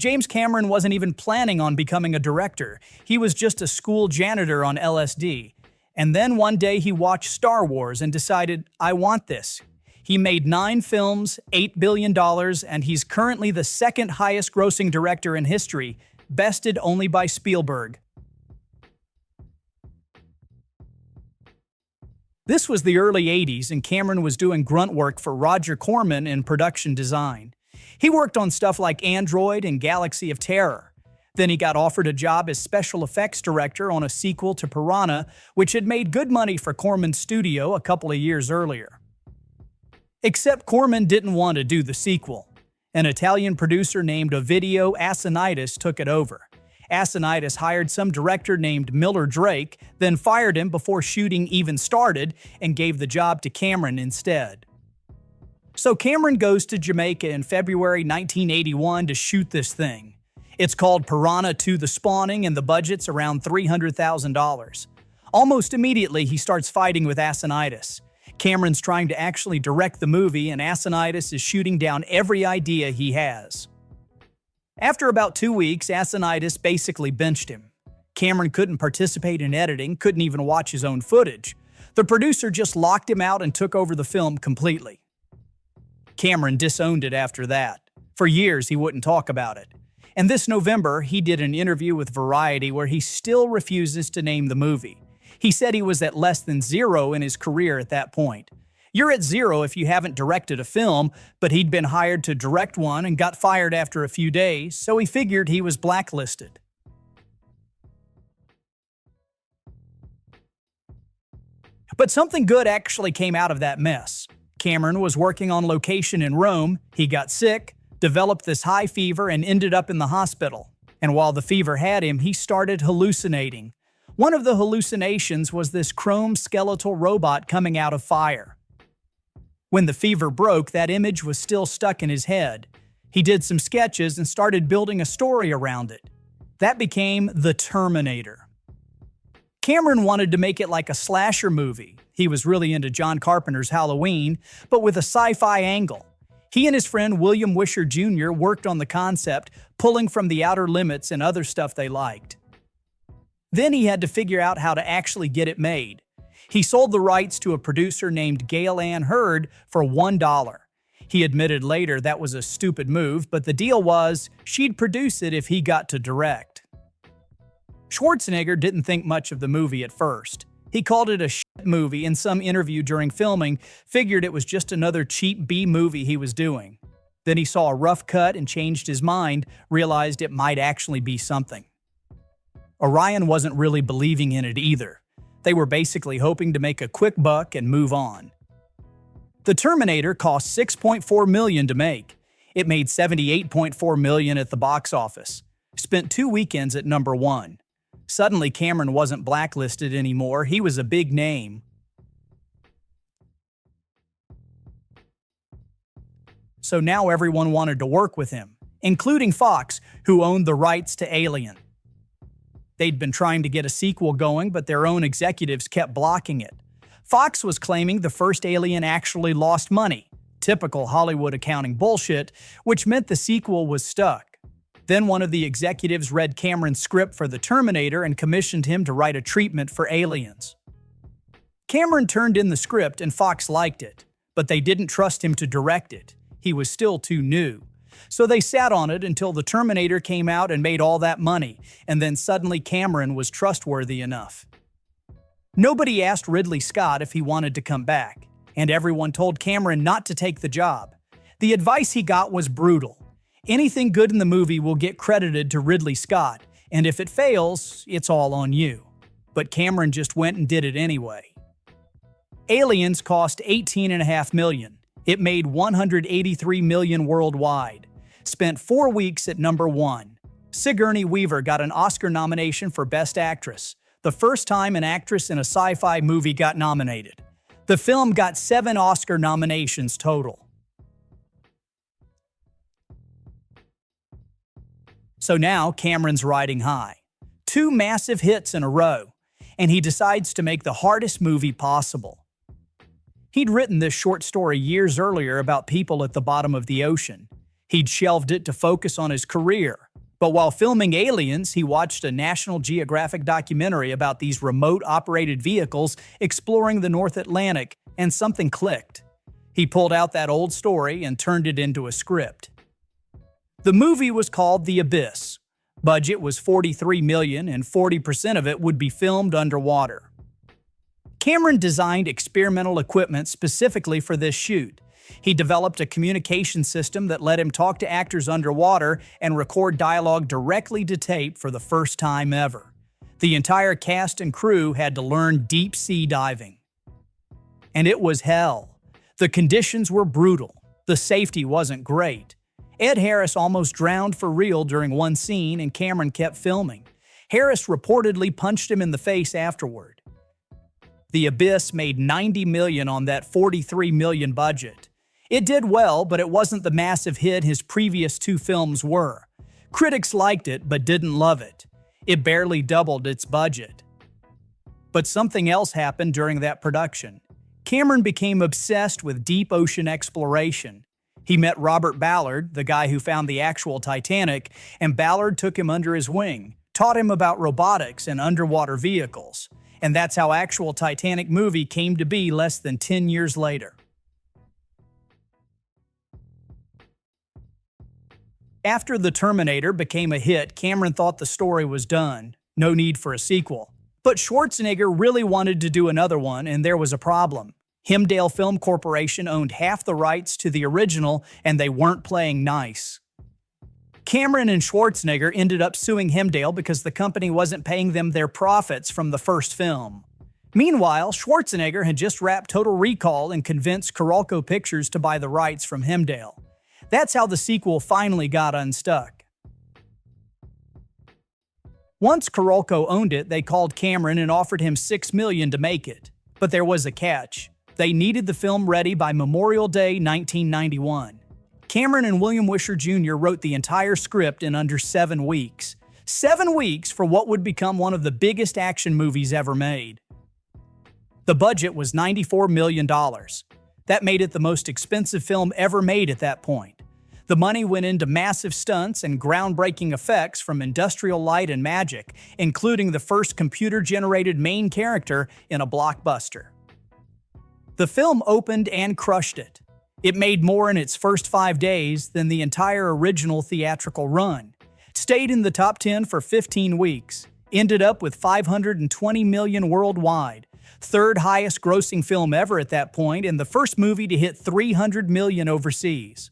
James Cameron wasn't even planning on becoming a director. He was just a school janitor on LSD. And then one day he watched Star Wars and decided, I want this. He made 9 films, $8 billion, and he's currently the second highest grossing director in history, bested only by Spielberg. This was the early 80s, and Cameron was doing grunt work for Roger Corman in production design. He worked on stuff like Android and Galaxy of Terror. Then he got offered a job as special effects director on a sequel to Piranha, which had made good money for Corman's studio a couple of years earlier. Except Corman didn't want to do the sequel. An Italian producer named Ovidio Assanitis took it over. Assanitis hired some director named Miller Drake, then fired him before shooting even started and gave the job to Cameron instead. So Cameron goes to Jamaica in February 1981 to shoot this thing. It's called Piranha II: The Spawning, and the budget's around $300,000. Almost immediately, he starts fighting with Assanitis. Cameron's trying to actually direct the movie, and Assanitis is shooting down every idea he has. After about 2 weeks, Assanitis basically benched him. Cameron couldn't participate in editing, couldn't even watch his own footage. The producer just locked him out and took over the film completely. Cameron disowned it after that. For years, he wouldn't talk about it. And this November, he did an interview with Variety where he still refuses to name the movie. He said he was at less than 0 in his career at that point. You're at 0 if you haven't directed a film, but he'd been hired to direct one and got fired after a few days, so he figured he was blacklisted. But something good actually came out of that mess. Cameron was working on location in Rome, he got sick, developed this high fever, and ended up in the hospital. And while the fever had him, he started hallucinating. One of the hallucinations was this chrome skeletal robot coming out of fire. When the fever broke, that image was still stuck in his head. He did some sketches and started building a story around it. That became The Terminator. Cameron wanted to make it like a slasher movie. He was really into John Carpenter's Halloween, but with a sci-fi angle. He and his friend William Wisher Jr. worked on the concept, pulling from The Outer Limits and other stuff they liked. Then he had to figure out how to actually get it made. He sold the rights to a producer named Gail Ann Hurd for $1. He admitted later that was a stupid move, but the deal was she'd produce it if he got to direct. Schwarzenegger didn't think much of the movie at first. He called it a shit movie in some interview during filming, figured it was just another cheap B movie he was doing. Then he saw a rough cut and changed his mind, realized it might actually be something. Orion wasn't really believing in it either. They were basically hoping to make a quick buck and move on. The Terminator cost $6.4 million to make. It made $78.4 million at the box office. Spent 2 weekends at number 1. Suddenly, Cameron wasn't blacklisted anymore. He was a big name. So now everyone wanted to work with him, including Fox, who owned the rights to Alien. They'd been trying to get a sequel going, but their own executives kept blocking it. Fox was claiming the first Alien actually lost money, typical Hollywood accounting bullshit, which meant the sequel was stuck. Then one of the executives read Cameron's script for The Terminator and commissioned him to write a treatment for Aliens. Cameron turned in the script and Fox liked it, but they didn't trust him to direct it. He was still too new. So they sat on it until The Terminator came out and made all that money, and then suddenly Cameron was trustworthy enough. Nobody asked Ridley Scott if he wanted to come back, and everyone told Cameron not to take the job. The advice he got was brutal. Anything good in the movie will get credited to Ridley Scott, and if it fails, it's all on you. But Cameron just went and did it anyway. Aliens cost $18.5 million. It made $183 million worldwide. Spent 4 weeks at number 1. Sigourney Weaver got an Oscar nomination for Best Actress, the first time an actress in a sci-fi movie got nominated. The film got 7 Oscar nominations total. So now Cameron's riding high. 2 massive hits in a row, and he decides to make the hardest movie possible. He'd written this short story years earlier about people at the bottom of the ocean. He'd shelved it to focus on his career. But while filming Aliens, he watched a National Geographic documentary about these remote-operated vehicles exploring the North Atlantic, and something clicked. He pulled out that old story and turned it into a script. The movie was called The Abyss. Budget was $43 million, and 40% of it would be filmed underwater. Cameron designed experimental equipment specifically for this shoot. He developed a communication system that let him talk to actors underwater and record dialogue directly to tape for the first time ever. The entire cast and crew had to learn deep-sea diving. And it was hell. The conditions were brutal. The safety wasn't great. Ed Harris almost drowned for real during one scene, and Cameron kept filming. Harris reportedly punched him in the face afterward. The Abyss made $90 million on that $43 million budget. It did well, but it wasn't the massive hit his previous two films were. Critics liked it, but didn't love it. It barely doubled its budget. But something else happened during that production. Cameron became obsessed with deep ocean exploration. He met Robert Ballard, the guy who found the actual Titanic, and Ballard took him under his wing, taught him about robotics and underwater vehicles. And that's how actual Titanic movie came to be less than 10 years later. After The Terminator became a hit, Cameron thought the story was done. No need for a sequel. But Schwarzenegger really wanted to do another one, and there was a problem. Hemdale Film Corporation owned half the rights to the original, and they weren't playing nice. Cameron and Schwarzenegger ended up suing Hemdale because the company wasn't paying them their profits from the first film. Meanwhile, Schwarzenegger had just wrapped Total Recall and convinced Carolco Pictures to buy the rights from Hemdale. That's how the sequel finally got unstuck. Once Carolco owned it, they called Cameron and offered him $6 million to make it. But there was a catch. They needed the film ready by Memorial Day 1991. Cameron and William Wisher Jr. wrote the entire script in under 7 weeks. 7 weeks for what would become one of the biggest action movies ever made. The budget was $94 million. That made it the most expensive film ever made at that point. The money went into massive stunts and groundbreaking effects from industrial light and magic, including the first computer-generated main character in a blockbuster. The film opened and crushed it. It made more in its first 5 days than the entire original theatrical run. It stayed in the top 10 for 15 weeks, ended up with $520 million worldwide, third highest grossing film ever at that point, and the first movie to hit $300 million overseas.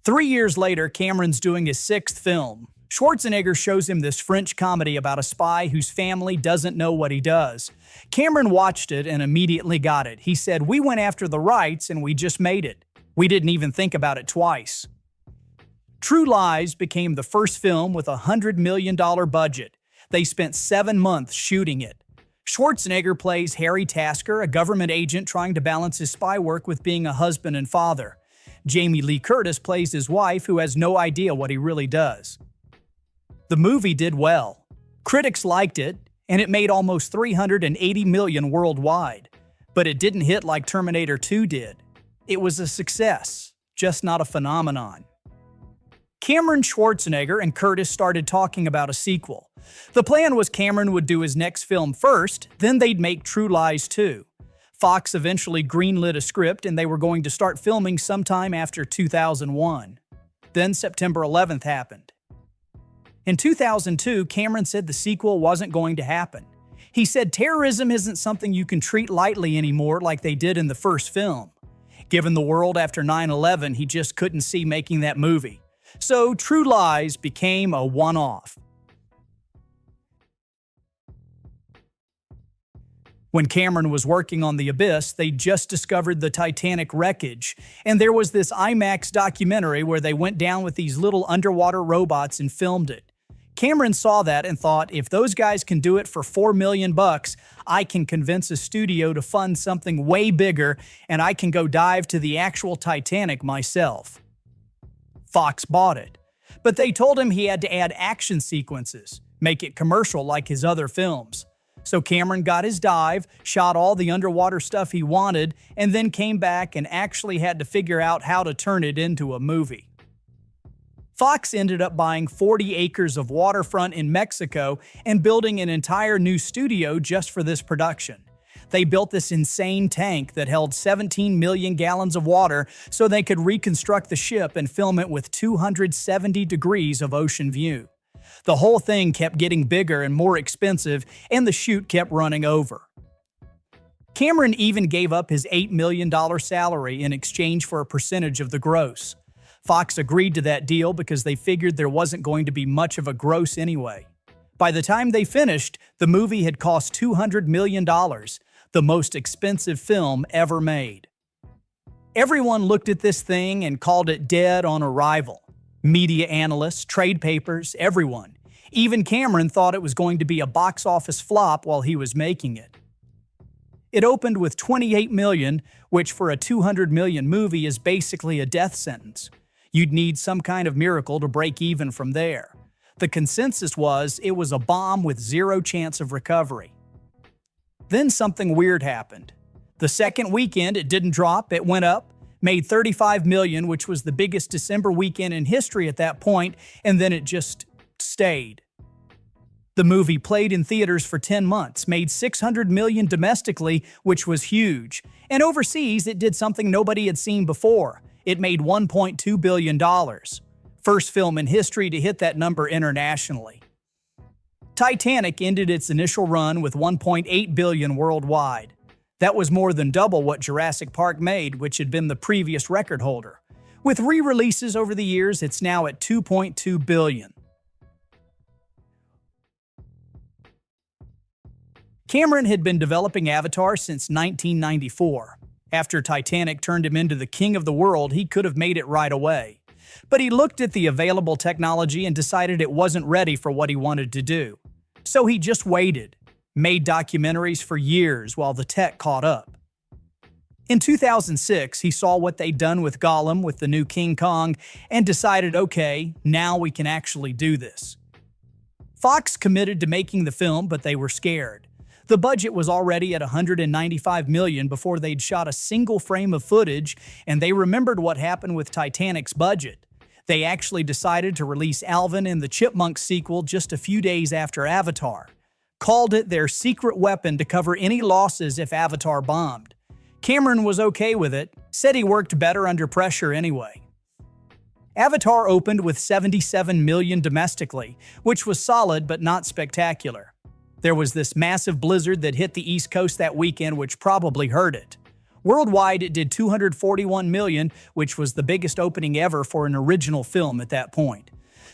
3 years later, Cameron's doing his 6th film. Schwarzenegger shows him this French comedy about a spy whose family doesn't know what he does. Cameron watched it and immediately got it. He said, "We went after the rights and we just made it. We didn't even think about it twice." True Lies became the first film with a $100 million budget. They spent 7 months shooting it. Schwarzenegger plays Harry Tasker, a government agent trying to balance his spy work with being a husband and father. Jamie Lee Curtis plays his wife, who has no idea what he really does. The movie did well. Critics liked it, and it made almost $380 million worldwide. But it didn't hit like Terminator 2 did. It was a success, just not a phenomenon. Cameron, Schwarzenegger, and Curtis started talking about a sequel. The plan was Cameron would do his next film first, then they'd make True Lies 2. Fox eventually greenlit a script, and they were going to start filming sometime after 2001. Then September 11th happened. In 2002, Cameron said the sequel wasn't going to happen. He said terrorism isn't something you can treat lightly anymore like they did in the first film. Given the world after 9/11, he just couldn't see making that movie. So True Lies became a one-off. When Cameron was working on The Abyss, they just discovered the Titanic wreckage, and there was this IMAX documentary where they went down with these little underwater robots and filmed it. Cameron saw that and thought, if those guys can do it for $4 million, I can convince a studio to fund something way bigger, and I can go dive to the actual Titanic myself. Fox bought it, but they told him he had to add action sequences, make it commercial like his other films. So Cameron got his dive, shot all the underwater stuff he wanted, and then came back and actually had to figure out how to turn it into a movie. Fox ended up buying 40 acres of waterfront in Mexico and building an entire new studio just for this production. They built this insane tank that held 17 million gallons of water so they could reconstruct the ship and film it with 270 degrees of ocean view. The whole thing kept getting bigger and more expensive, and the shoot kept running over. Cameron even gave up his $8 million salary in exchange for a percentage of the gross. Fox agreed to that deal because they figured there wasn't going to be much of a gross anyway. By the time they finished, the movie had cost $200 million, the most expensive film ever made. Everyone looked at this thing and called it dead on arrival. Media analysts, trade papers, everyone. Even Cameron thought it was going to be a box office flop while he was making it. It opened with $28 million, which for a $200 million movie is basically a death sentence. You'd need some kind of miracle to break even from there. The consensus was it was a bomb with zero chance of recovery. Then something weird happened. The second weekend it didn't drop, it went up, made $35 million, which was the biggest December weekend in history at that point, and then it just stayed. The movie played in theaters for 10 months, made $600 million domestically, which was huge, and overseas it did something nobody had seen before. It made $1.2 billion. First film in history to hit that number internationally. Titanic ended its initial run with $1.8 billion worldwide. That was more than double what Jurassic Park made, which had been the previous record holder. With re-releases over the years, it's now at $2.2 billion. Cameron had been developing Avatar since 1994. After Titanic turned him into the king of the world, he could have made it right away. But he looked at the available technology and decided it wasn't ready for what he wanted to do. So he just waited, made documentaries for years while the tech caught up. In 2006, he saw what they'd done with Gollum with the new King Kong and decided, okay, now we can actually do this. Fox committed to making the film, but they were scared. The budget was already at $195 million before they'd shot a single frame of footage, and they remembered what happened with Titanic's budget. They actually decided to release Alvin and the Chipmunks sequel just a few days after Avatar. Called it their secret weapon to cover any losses if Avatar bombed. Cameron was okay with it, said he worked better under pressure anyway. Avatar opened with $77 million domestically, which was solid but not spectacular. There was this massive blizzard that hit the East Coast that weekend, which probably hurt it. Worldwide, it did $241 million, which was the biggest opening ever for an original film at that point.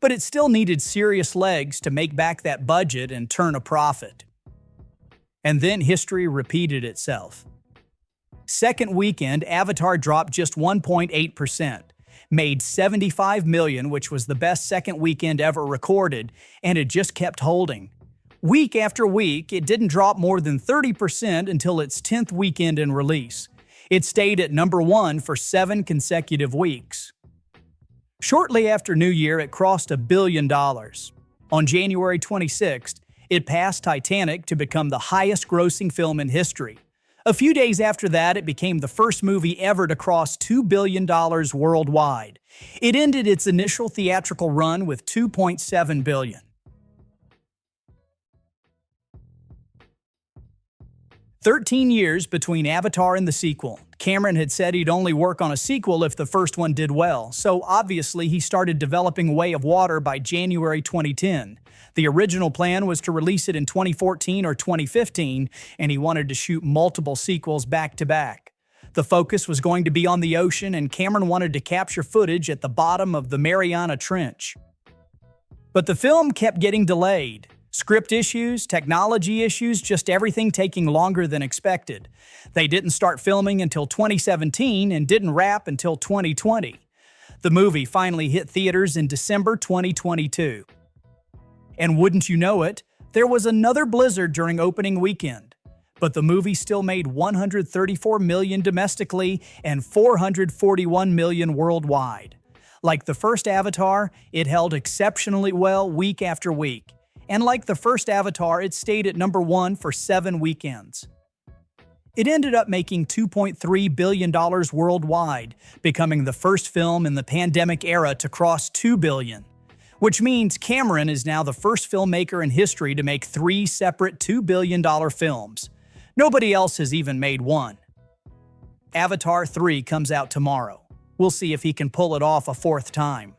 But it still needed serious legs to make back that budget and turn a profit. And then history repeated itself. Second weekend, Avatar dropped just 1.8%, made $75 million, which was the best second weekend ever recorded, and it just kept holding. Week after week, it didn't drop more than 30% until its 10th weekend in release. It stayed at number 1 for 7 consecutive weeks. Shortly after New Year, it crossed $1 billion. On January 26th, it passed Titanic to become the highest-grossing film in history. A few days after that, it became the first movie ever to cross $2 billion worldwide. It ended its initial theatrical run with $2.7 billion. 13 years between Avatar and the sequel. Cameron had said he'd only work on a sequel if the first one did well, so obviously he started developing Way of Water by January 2010. The original plan was to release it in 2014 or 2015, and he wanted to shoot multiple sequels back-to-back. The focus was going to be on the ocean, and Cameron wanted to capture footage at the bottom of the Mariana Trench. But the film kept getting delayed. Script issues, technology issues, just everything taking longer than expected. They didn't start filming until 2017 and didn't wrap until 2020. The movie finally hit theaters in December 2022. And wouldn't you know it, there was another blizzard during opening weekend. But the movie still made $134 million domestically and $441 million worldwide. Like the first Avatar, it held exceptionally well week after week. And like the first Avatar, it stayed at number 1 for 7 weekends. It ended up making $2.3 billion worldwide, becoming the first film in the pandemic era to cross $2 billion. Which means Cameron is now the first filmmaker in history to make 3 separate $2 billion films. Nobody else has even made one. Avatar 3 comes out tomorrow. We'll see if he can pull it off a 4th time.